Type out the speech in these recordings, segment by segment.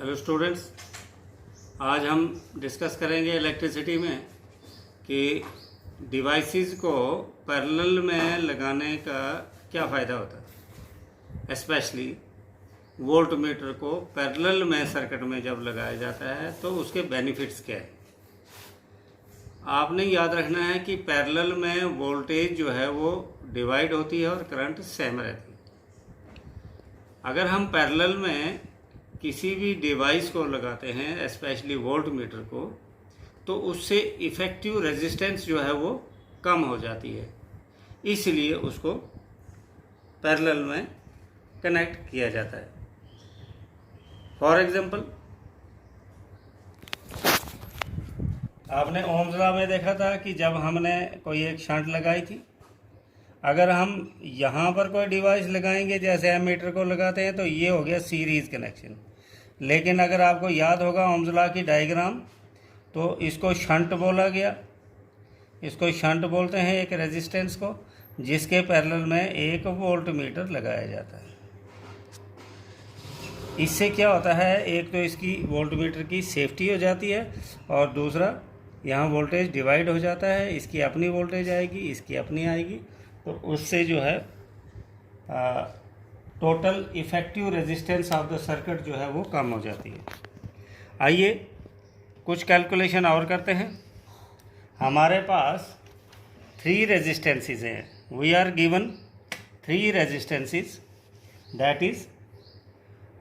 Hello students, आज हम discuss करेंगे इलेक्ट्रिसिटी में कि डिवाइसेस को पैरेलल में लगाने का क्या फ़ायदा होता है। स्पेशली वोल्टमीटर को पैरेलल में सर्किट में जब लगाया जाता है तो उसके बेनिफिट्स क्या है। आपने याद रखना है कि पैरेलल में वोल्टेज जो है वो डिवाइड होती है और करंट सेम रहती है। अगर हम पैरेलल में किसी भी डिवाइस को लगाते हैं, स्पेशली वोल्टमीटर को, तो उससे इफ़ेक्टिव रेजिस्टेंस जो है वो कम हो जाती है, इसलिए उसको पैरेलल में कनेक्ट किया जाता है। फॉर एग्जांपल, आपने ओम्स लॉ में देखा था कि जब हमने कोई एक शंट लगाई थी, अगर हम यहाँ पर कोई डिवाइस लगाएंगे जैसे एमीटर को लगाते हैं तो ये हो गया सीरीज़ कनेक्शन। लेकिन अगर आपको याद होगा ओम्स लॉ की डायग्राम, तो इसको शंट बोला गया। इसको शंट बोलते हैं एक रेजिस्टेंस को जिसके पैरेलल में एक वोल्टमीटर लगाया जाता है। इससे क्या होता है, एक तो इसकी वोल्टमीटर की सेफ्टी हो जाती है और दूसरा यहाँ वोल्टेज डिवाइड हो जाता है। इसकी अपनी वोल्टेज आएगी, इसकी अपनी आएगी, तो उससे जो है total effective resistance of the circuit जो है वो कम हो जाती है। आइए कुछ कैलकुलेशन और करते हैं। हमारे पास 3 रेजिस्टेंसेस हैं। We are given 3 resistances, that is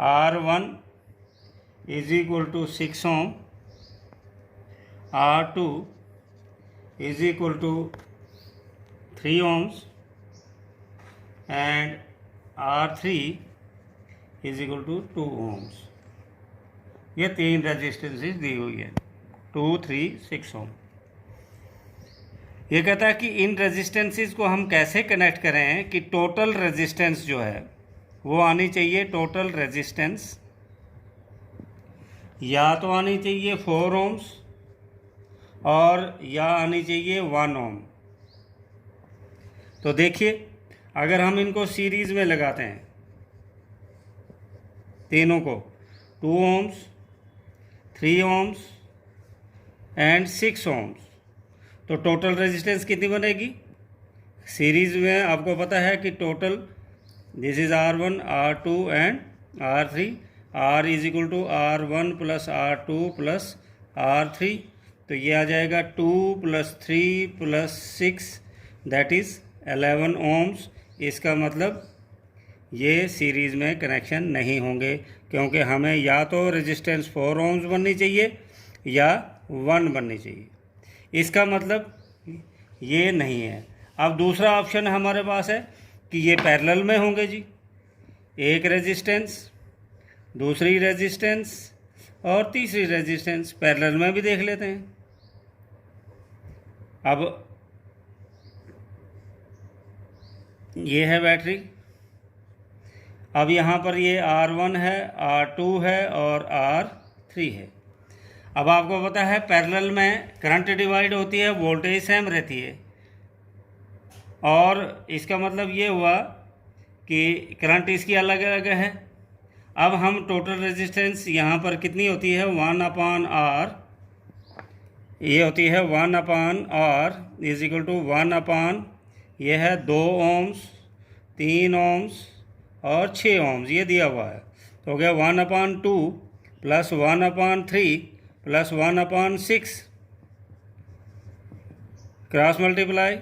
R1 is equal to 6 ohm, R2 is equal to 3 ohms and R3 is equal to 2 ohms। ये 3 रेजिस्टेंसेस दी हुई है, 2, 3, 6 ohm। ये कहता है कि इन रेजिस्टेंसेस को हम कैसे कनेक्ट करें कि टोटल रेजिस्टेंस जो है वो आनी चाहिए। टोटल रेजिस्टेंस या तो आनी चाहिए 4 ohms और या आनी चाहिए 1 ohm। तो देखिए, अगर हम इनको सीरीज़ में लगाते हैं तीनों को, 2 ohms, 3 ohms एंड 6 ohms, तो टोटल रेजिस्टेंस कितनी बनेगी। सीरीज़ में आपको पता है कि total this is R1, R2 and R3। R is equal to R1 plus R2 plus R3, तो ये आ जाएगा 2 + 3 + 6 दैट इज़ 11 ohms। इसका मतलब ये सीरीज़ में कनेक्शन नहीं होंगे, क्योंकि हमें या तो रेजिस्टेंस 4 ohms बननी चाहिए या 1 बननी चाहिए। इसका मतलब ये नहीं है। अब दूसरा ऑप्शन हमारे पास है कि ये पैरेलल में होंगे जी, एक रेजिस्टेंस, दूसरी रेजिस्टेंस और तीसरी रेजिस्टेंस। पैरेलल में भी देख लेते हैं। अब ये है बैटरी। अब यहाँ पर ये R1 है, R2 है और R3 है। अब आपको पता है पैरेलल में करंट डिवाइड होती है, वोल्टेज सेम रहती है, और इसका मतलब ये हुआ कि करंट इसकी अलग अलग है। अब हम टोटल रेजिस्टेंस यहाँ पर कितनी होती है, 1/R, ये होती है 1/R इज इक्वल टू 1/, ये है 2 ohms, 3 ohms और 6 ohms, ये दिया हुआ है। तो हो गया 1/2 plus 1/3 plus 1/6, cross multiply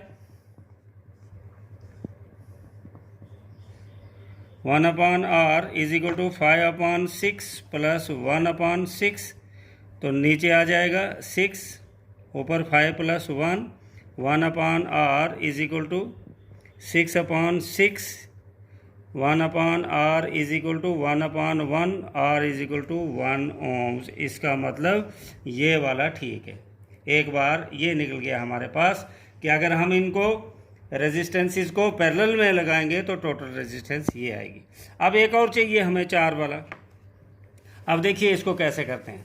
1/R is equal to 5/6 plus 1/6, तो नीचे आ जाएगा 6, ऊपर 5 + 1, 1/R is equal to 6/6, 1/R is equal to 1/1, R is equal to 1 ohms। इसका मतलब ये वाला ठीक है। एक बार ये निकल गया हमारे पास कि अगर हम इनको रेजिस्टेंसेस को पैरेलल में लगाएंगे तो टोटल रेजिस्टेंस ये आएगी। अब एक और चाहिए हमें 4 वाला। अब देखिए इसको कैसे करते हैं।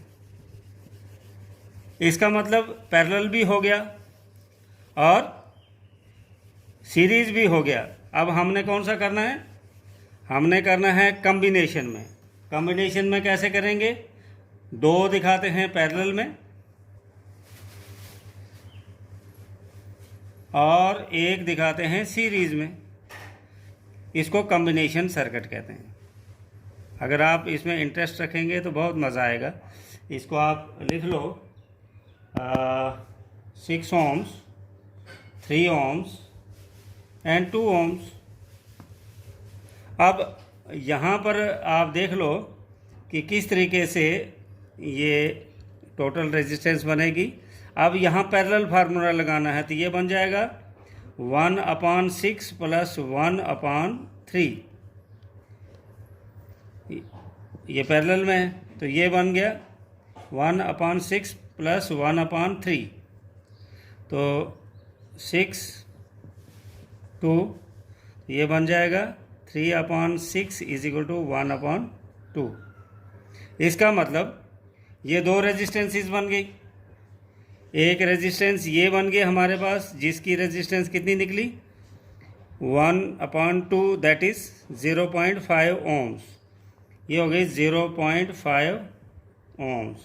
इसका मतलब पैरेलल भी हो गया और सीरीज भी हो गया। अब हमने कौन सा करना है, हमने करना है कॉम्बिनेशन में। कॉम्बिनेशन में कैसे करेंगे, 2 दिखाते हैं पैरेलल में और 1 दिखाते हैं सीरीज में। इसको कॉम्बिनेशन सर्किट कहते हैं। अगर आप इसमें इंटरेस्ट रखेंगे तो बहुत मज़ा आएगा। इसको आप लिख लो 6 ohms, 3 ohms एंड 2 ohms। अब यहाँ पर आप देख लो कि किस तरीके से ये टोटल रेजिस्टेंस बनेगी। अब यहाँ पैरेलल फार्मूला लगाना है तो ये बन जाएगा 1/6 + 1/3। ये पैरेलल में है तो ये बन गया 1/6 + 1/3। तो 6 2 ये बन जाएगा 3/6 = 1/2। इसका मतलब ये 2 रेजिस्टेंसेस बन गई। एक रेजिस्टेंस ये बन गया हमारे पास, जिसकी रेजिस्टेंस कितनी निकली 1/2, दैट इज़ 0.5 ohms। ये हो गई 0.5 ohms।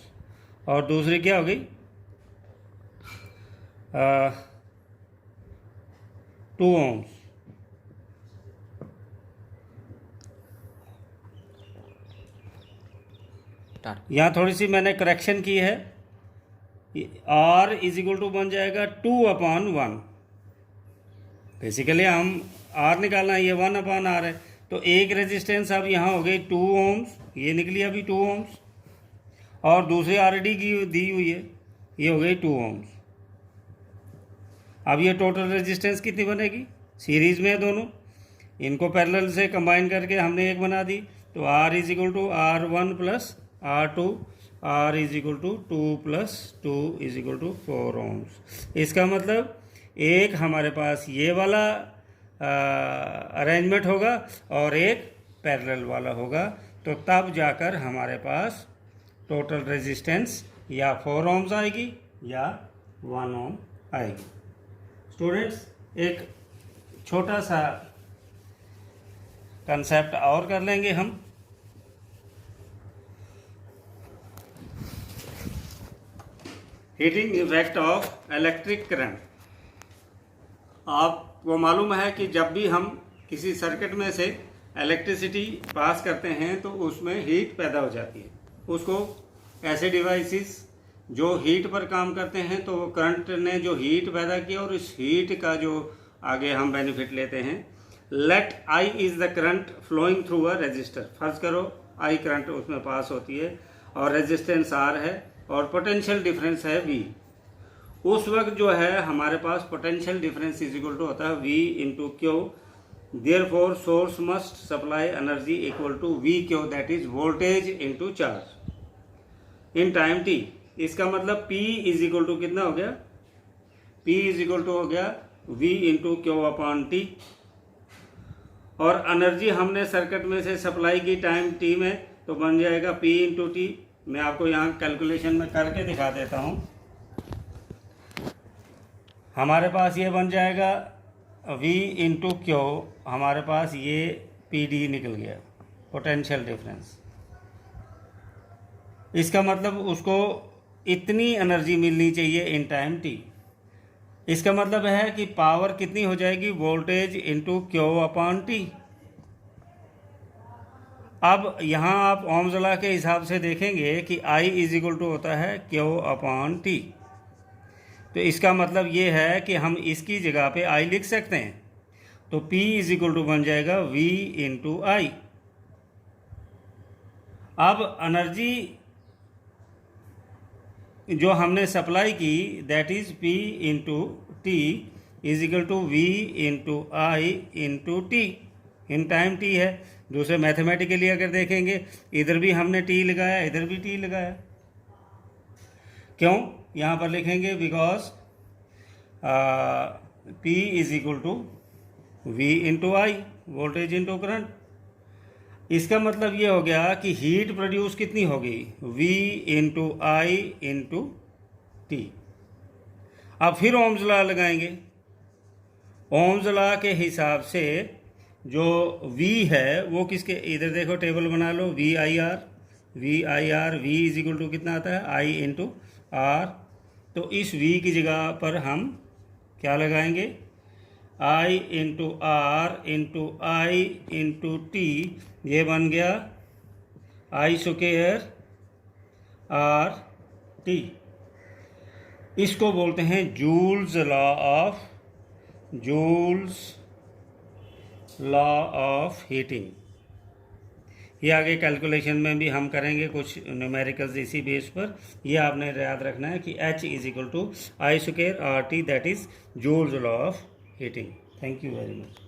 और दूसरी क्या हो गई 2 ohms। यहाँ थोड़ी सी मैंने करेक्शन की है। R = बन जाएगा 2/1। बेसिकली हम R निकालना है, ये 1/R है। तो एक रेजिस्टेंस अब यहाँ हो गई 2 ohms, ये निकली अभी 2 ohms। और दूसरी ऑलरेडी की दी हुई है, ये हो गई 2 ohms। अब ये टोटल रेजिस्टेंस कितनी बनेगी, सीरीज में है दोनों, इनको पैरेलल से कंबाइन करके हमने एक बना दी। तो R = R1 + R2, R = 2 + 2 = 4 ohms। इसका मतलब एक हमारे पास ये वाला अरेंजमेंट होगा और एक पैरेलल वाला होगा। तो तब जाकर हमारे पास टोटल रेजिस्टेंस या 4 ohms आएगी या 1 ohm आएगी। स्टूडेंट्स, एक छोटा सा कंसेप्ट और कर लेंगे हम। Heating effect of electric current. आपको मालूम है कि जब भी हम किसी सर्किट में से इलेक्ट्रिसिटी पास करते हैं तो उसमें हीट पैदा हो जाती है। उसको ऐसे डिवाइसेस जो हीट पर काम करते हैं, तो वो करंट ने जो हीट पैदा की और इस हीट का जो आगे हम बेनिफिट लेते हैं। Let I is the current flowing through a resistor. फर्ज करो I करंट उसमें पास होती है और रेजिस्टेंस R है और पोटेंशियल डिफरेंस है V। उस वक्त जो है हमारे पास पोटेंशियल डिफरेंस = होता है V × Q। Therefore source must supply energy = VQ, that is voltage × charge in time t। इसका मतलब P = कितना हो गया, P = हो गया V × Q/T। और एनर्जी हमने सर्किट में से सप्लाई की टाइम t में, तो बन जाएगा P × T। मैं आपको यहाँ कैलकुलेशन में करके दिखा देता हूँ। हमारे पास ये बन जाएगा V × Q, हमारे पास ये PD निकल गया, पोटेंशियल डिफरेंस। इसका मतलब उसको इतनी एनर्जी मिलनी चाहिए इन टाइम t। इसका मतलब है कि पावर कितनी हो जाएगी, वोल्टेज × Q/T। अब यहाँ आप ओम्स लॉ के हिसाब से देखेंगे कि I = होता है Q/T। तो इसका मतलब ये है कि हम इसकी जगह पे I लिख सकते हैं। तो P = बन जाएगा V × I। अब एनर्जी जो हमने सप्लाई की, that is P × T = V × I × T in time t है। दूसरे मैथमेटिकली अगर देखेंगे, इधर भी हमने t लगाया, इधर भी t लगाया। क्यों यहाँ पर लिखेंगे, because P = V × I, voltage × current. इसका मतलब ये हो गया कि हीट प्रोड्यूस कितनी होगी, V × I × T। अब फिर ओम्स लॉ लगाएंगे। ओम्स लॉ के हिसाब से जो V है वो किसके, इधर देखो टेबल बना लो, VIR VIR, V is equal to कितना आता है, I इंटू आर। तो इस V की जगह पर हम क्या लगाएंगे, I into R into I into T, ये बन गया I स्क्वायर आर टी। इसको बोलते हैं जूल्स लॉ ऑफ हीटिंग। ये आगे कैलकुलेशन में भी हम करेंगे कुछ न्यूमेरिकल्स इसी बेस पर। ये आपने याद रखना है कि H is equal to I square R T, that is Joule's law of heating. Thank you very much.